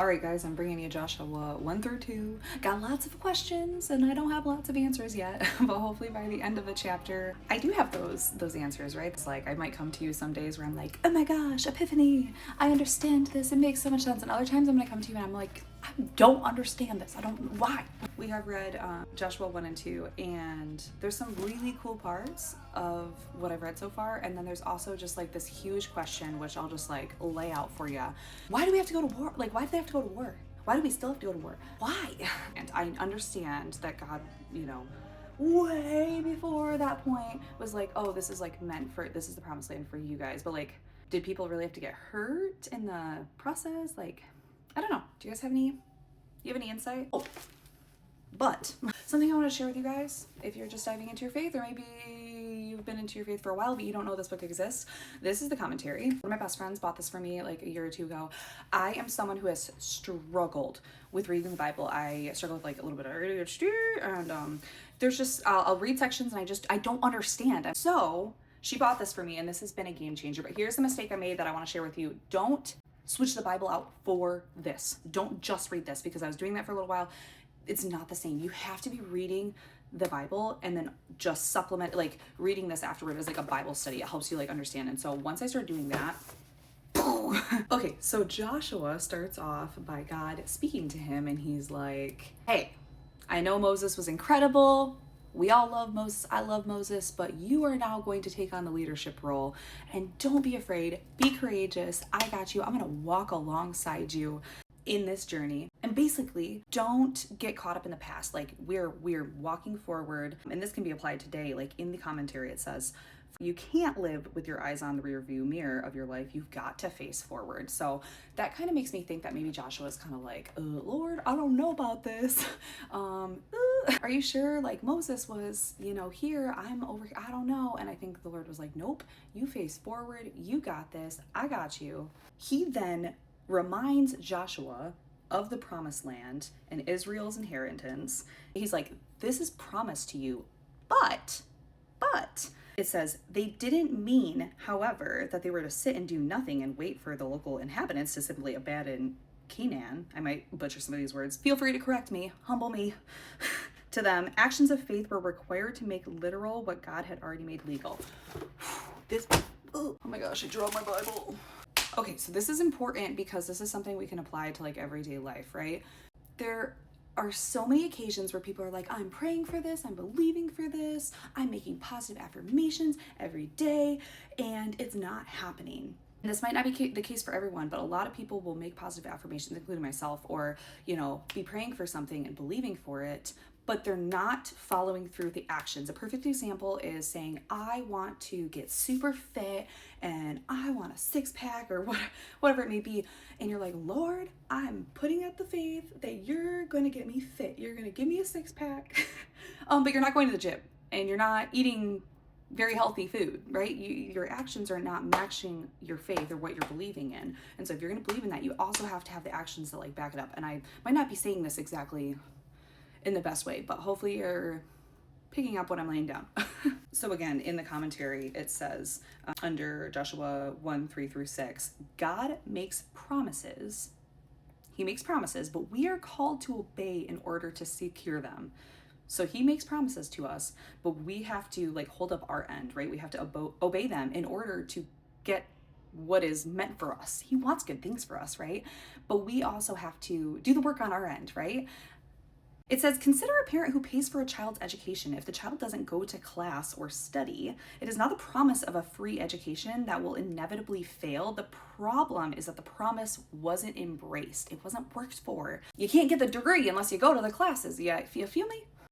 Alright guys, I'm bringing you Joshua 1 through 2. Got lots of questions and I don't have lots of answers yet, but hopefully by the end of the chapter, I do have those answers, right? It's like I might come to you some days where I'm like, oh my gosh, epiphany, I understand this, it makes so much sense. And other times I'm gonna come to you and I'm like, I don't understand this, I don't, why? We have read Joshua 1 and 2, and there's some really cool parts of what I've read so far, and then there's also just like this huge question, which I'll just like lay out for you. Why do we have to go to war? Like, why do they have to go to war? Why do we still have to go to war? Why? And I understand that God, way before that point was like, oh, this is like meant for, this is the promised land for you guys. But like, did people really have to get hurt in the process? Like, I don't know. Do you guys have any insight? Oh, but something I want to share with you guys, if you're just diving into your faith, or maybe you've been into your faith for a while but you don't know this book exists, this is the commentary. One of my best friends bought this for me like a year or two ago. I am someone who has struggled with reading the Bible. I struggle with like a little bit of ADHD, and there's just I'll read sections and I don't understand. So she bought this for me, and this has been a game changer. But here's the mistake I made that I want to share with you. Don't switch the Bible out for this. Don't just read this, because I was doing that for a little while. It's not the same. You have to be reading the Bible and then just supplement, like reading this afterward as like a Bible study. It helps you like understand. And so once I started doing that, okay, so Joshua starts off by God speaking to him, and he's like, hey, I know Moses was incredible. We all love Moses. I love Moses, but you are now going to take on the leadership role, and don't be afraid. Be courageous. I got you. I'm going to walk alongside you in this journey. And basically, don't get caught up in the past. Like, we're walking forward, and this can be applied today. Like in the commentary, it says, you can't live with your eyes on the rear view mirror of your life. You've got to face forward. So that kind of makes me think that maybe Joshua is kind of like, Lord, I don't know about this. Are you sure? Like Moses was, here, I'm over here, I don't know. And I think the Lord was like, nope, you face forward. You got this. I got you. He then reminds Joshua of the promised land and Israel's inheritance. He's like, this is promised to you, but it says they didn't mean, however, that they were to sit and do nothing and wait for the local inhabitants to simply abandon Canaan. I might butcher some of these words. Feel free to correct me, humble me. To them, actions of faith were required to make literal what God had already made legal. Oh my gosh, I dropped my Bible. Okay, so this is important because this is something we can apply to like everyday life, right? There are so many occasions where people are like, I'm praying for this, I'm believing for this, I'm making positive affirmations every day, and it's not happening. And this might not be the case for everyone, but a lot of people will make positive affirmations, including myself, or, be praying for something and believing for it, but they're not following through with the actions. A perfect example is saying, I want to get super fit and I want a six-pack or whatever it may be. And you're like, Lord, I'm putting out the faith that you're going to get me fit. You're going to give me a six-pack, but you're not going to the gym and you're not eating very healthy food, right? Your actions are not matching your faith or what you're believing in. And so if you're going to believe in that, you also have to have the actions that like back it up. And I might not be saying this exactly in the best way, but hopefully you're picking up what I'm laying down. So again, in the commentary, it says under Joshua 1:3-6, God makes promises. He makes promises, but we are called to obey in order to secure them. So he makes promises to us, but we have to like hold up our end, right? We have to obey them in order to get what is meant for us. He wants good things for us, right? But we also have to do the work on our end, right? It says, consider a parent who pays for a child's education. If the child doesn't go to class or study, it is not the promise of a free education that will inevitably fail. The problem is that the promise wasn't embraced. It wasn't worked for. You can't get the degree unless you go to the classes. Yeah, you feel me?